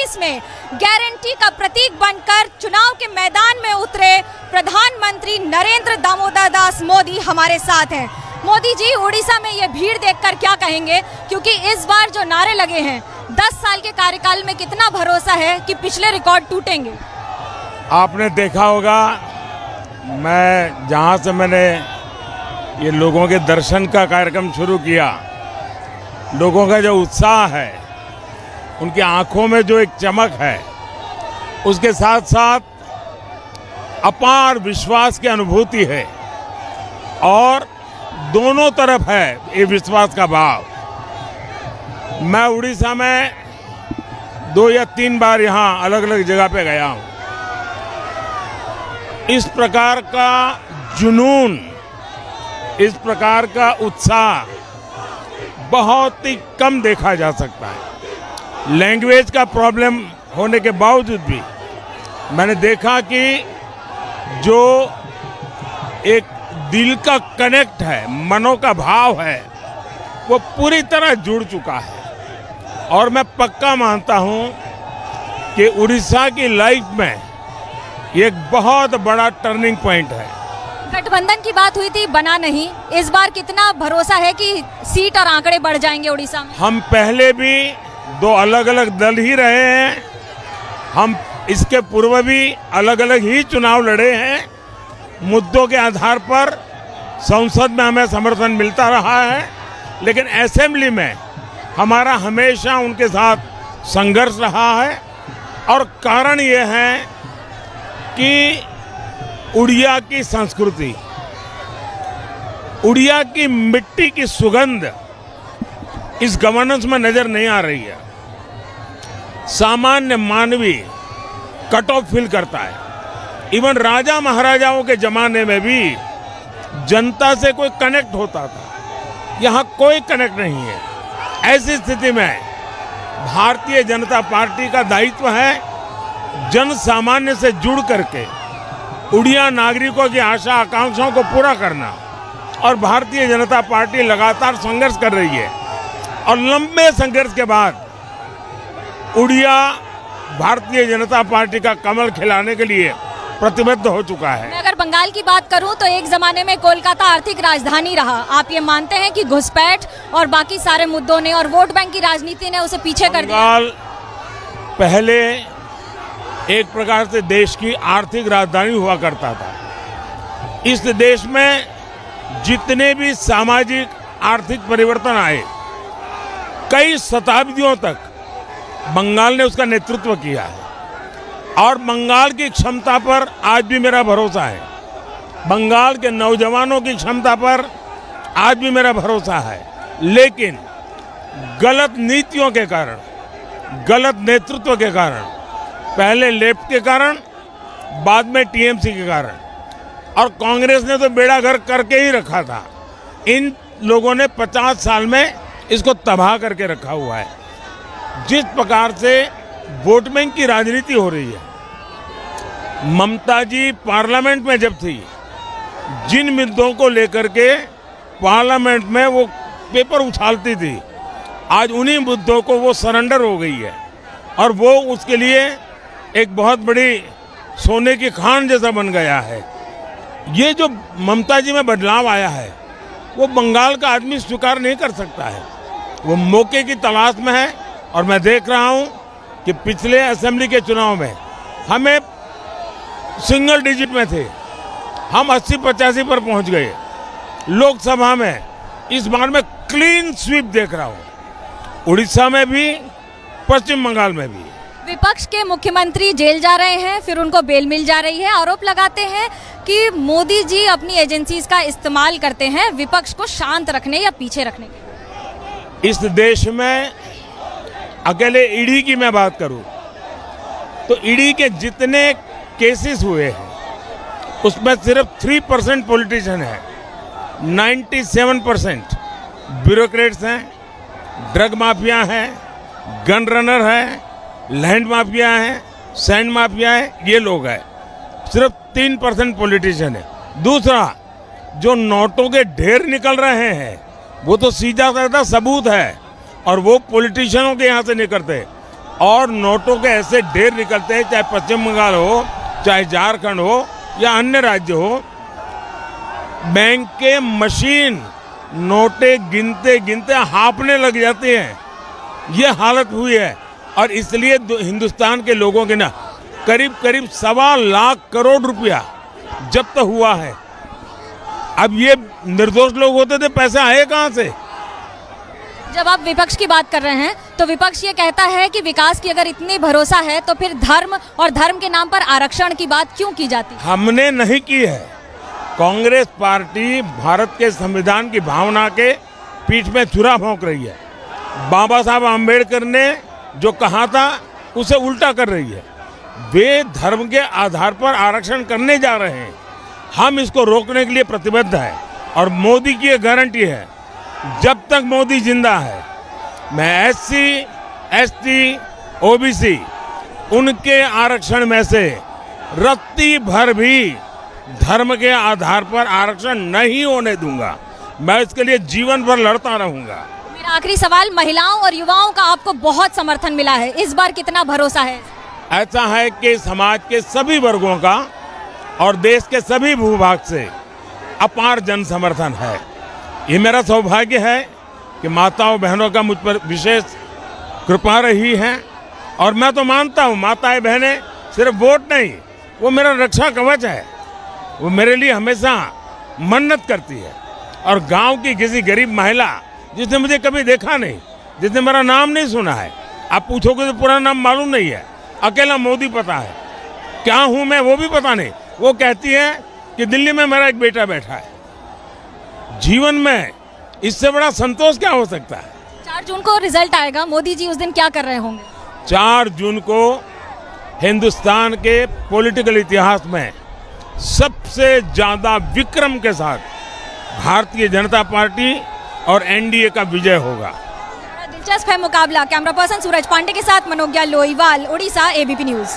2024 में गारंटी का प्रतीक बनकर चुनाव के मैदान में उतरे प्रधानमंत्री नरेंद्र दामोदर दास मोदी हमारे साथ हैं। मोदी जी, उड़ीसा में ये भीड़ देखकर क्या कहेंगे, क्योंकि इस बार जो नारे लगे हैं 10 साल के कार्यकाल में कितना भरोसा है कि पिछले रिकॉर्ड टूटेंगे? आपने देखा होगा, मैं जहाँ से मैंने ये लोगों के दर्शन का कार्यक्रम शुरू किया, लोगों का जो उत्साह है, उनकी आंखों में जो एक चमक है, उसके साथ साथ अपार विश्वास की अनुभूति है और दोनों तरफ है ये विश्वास का भाव। मैं उड़ीसा में 2 या 3 बार यहाँ अलग अलग जगह पे गया हूँ। इस प्रकार का जुनून, इस प्रकार का उत्साह बहुत ही कम देखा जा सकता है। लैंग्वेज का प्रॉब्लम होने के बावजूद भी मैंने देखा कि जो एक दिल का कनेक्ट है, मनों का भाव है, वो पूरी तरह जुड़ चुका है। और मैं पक्का मानता हूं कि उड़ीसा की लाइफ में ये एक बहुत बड़ा टर्निंग पॉइंट है। गठबंधन की बात हुई थी, बना नहीं। इस बार कितना भरोसा है कि सीट और आंकड़े बढ़ जाएंगे उड़ीसा में? हम पहले भी 2 अलग अलग दल ही रहे हैं। हम इसके पूर्व भी अलग अलग ही चुनाव लड़े हैं। मुद्दों के आधार पर संसद में हमें समर्थन मिलता रहा है, लेकिन असेंबली में हमारा हमेशा उनके साथ संघर्ष रहा है। और कारण ये है कि उड़िया की संस्कृति, उड़िया की मिट्टी की सुगंध इस गवर्नेंस में नजर नहीं आ रही है। सामान्य मानवी कट ऑफ फील करता है। इवन राजा महाराजाओं के जमाने में भी जनता से कोई कनेक्ट होता था, यहाँ कोई कनेक्ट नहीं है। ऐसी स्थिति में भारतीय जनता पार्टी का दायित्व है जन सामान्य से जुड़ करके उड़िया नागरिकों की आशा आकांक्षाओं को पूरा करना। और भारतीय जनता पार्टी लगातार संघर्ष कर रही है और लंबे संघर्ष के बाद उड़िया भारतीय जनता पार्टी का कमल खिलाने के लिए प्रतिबद्ध हो चुका है। मैं अगर बंगाल की बात करूं तो एक जमाने में कोलकाता आर्थिक राजधानी रहा। आप ये मानते हैं कि घुसपैठ और बाकी सारे मुद्दों ने और वोट बैंक की राजनीति ने उसे पीछे कर दिया? बंगाल पहले एक प्रकार से देश की आर्थिक राजधानी हुआ करता था। इस देश में जितने भी सामाजिक आर्थिक परिवर्तन आए, कई शताब्दियों तक बंगाल ने उसका नेतृत्व किया है। और बंगाल की क्षमता पर आज भी मेरा भरोसा है। बंगाल के नौजवानों की क्षमता पर आज भी मेरा भरोसा है। लेकिन गलत नीतियों के कारण, गलत नेतृत्व के कारण, पहले लेफ्ट के कारण, बाद में टीएमसी के कारण, और कांग्रेस ने तो बेड़ा गर्क करके ही रखा था। इन लोगों ने 50 साल में इसको तबाह करके रखा हुआ है। जिस प्रकार से वोट बैंक की राजनीति हो रही है, ममता जी पार्लियामेंट में जब थी, जिन मुद्दों को लेकर के पार्लियामेंट में वो पेपर उछालती थी, आज उन्हीं मुद्दों को वो सरेंडर हो गई है। और वो उसके लिए एक बहुत बड़ी सोने की खान जैसा बन गया है। ये जो ममता जी में बदलाव आया है, वो बंगाल का आदमी स्वीकार नहीं कर सकता है। वो मौके की तलाश में है। और मैं देख रहा हूं कि पिछले असेंबली के चुनाव में हमें सिंगल डिजिट में थे, हम 80-85 पर पहुंच गए। लोकसभा में इस बार मैं क्लीन स्वीप देख रहा हूं, उड़ीसा में भी, पश्चिम बंगाल में भी। विपक्ष के मुख्यमंत्री जेल जा रहे हैं, फिर उनको बेल मिल जा रही है। आरोप लगाते हैं कि मोदी जी अपनी एजेंसीज का इस्तेमाल करते हैं विपक्ष को शांत रखने या पीछे रखने के। इस देश में अकेले ईडी की मैं बात करूं तो ईडी के जितने केसेस हुए हैं उसमें सिर्फ 3% पॉलिटिशियन है, 97% ब्यूरोक्रेट्स हैं, ड्रग माफिया हैं, गन रनर है, लैंड माफिया है, सैंड माफिया है, ये लोग हैं। सिर्फ 3% पॉलिटिशियन है। दूसरा, जो नोटों के ढेर निकल रहे हैं वो तो सीधा साधा सबूत है और वो पॉलिटिशियनों के यहाँ से निकलते। और नोटों के ऐसे ढेर निकलते हैं, चाहे पश्चिम बंगाल हो, चाहे झारखंड हो या अन्य राज्य हो। बैंक के मशीन नोटे गिनते गिनते हांफने लग जाते हैं। ये हालत हुई है और इसलिए हिंदुस्तान के लोगों के ना करीब करीब 1.25 लाख करोड़ रुपया जब्त हुआ है। अब ये निर्दोष लोग होते थे, पैसे आए कहाँ से? जब आप विपक्ष की बात कर रहे हैं तो विपक्ष ये कहता है कि विकास की अगर इतनी भरोसा है तो फिर धर्म और धर्म के नाम पर आरक्षण की बात क्यों की जाती है? हमने नहीं की है। कांग्रेस पार्टी भारत के संविधान की भावना के पीठ में छुरा भोंक रही है। बाबा साहब आम्बेडकर ने जो कहा था उसे उल्टा कर रही है। वे धर्म के आधार पर आरक्षण करने जा रहे हैं। हम इसको रोकने के लिए प्रतिबद्ध है और मोदी की ये गारंटी है, जब तक मोदी जिंदा है मैं SC, ST, OBC उनके आरक्षण में से रत्ती भर भी धर्म के आधार पर आरक्षण नहीं होने दूंगा। मैं इसके लिए जीवन भर लड़ता रहूंगा। मेरा आखिरी सवाल, महिलाओं और युवाओं का आपको बहुत समर्थन मिला है, इस बार कितना भरोसा है? ऐसा है कि समाज के सभी वर्गों का और देश के सभी भूभाग से अपार जन समर्थन है। ये मेरा सौभाग्य है कि माताओं बहनों का मुझ पर विशेष कृपा रही है और मैं तो मानता हूँ माताएं बहनें सिर्फ वोट नहीं, वो मेरा रक्षा कवच है। वो मेरे लिए हमेशा मन्नत करती है। और गांव की किसी गरीब महिला जिसने मुझे कभी देखा नहीं, जिसने मेरा नाम नहीं सुना है, आप पूछोगे तो पूरा नाम मालूम नहीं है, अकेला मोदी पता है, क्या हूँ मैं वो भी पता नहीं, वो कहती है कि दिल्ली में मेरा एक बेटा बैठा है। जीवन में इससे बड़ा संतोष क्या हो सकता है? 4 जून को रिजल्ट आएगा, मोदी जी उस दिन क्या कर रहे होंगे? 4 जून को हिंदुस्तान के पॉलिटिकल इतिहास में सबसे ज्यादा विक्रम के साथ भारतीय जनता पार्टी और NDA का विजय होगा। बड़ा दिलचस्प है मुकाबला। कैमरा पर्सन सूरज पांडे के साथ मनोज्ञा लोईवाल, उड़ीसा, ABP न्यूज।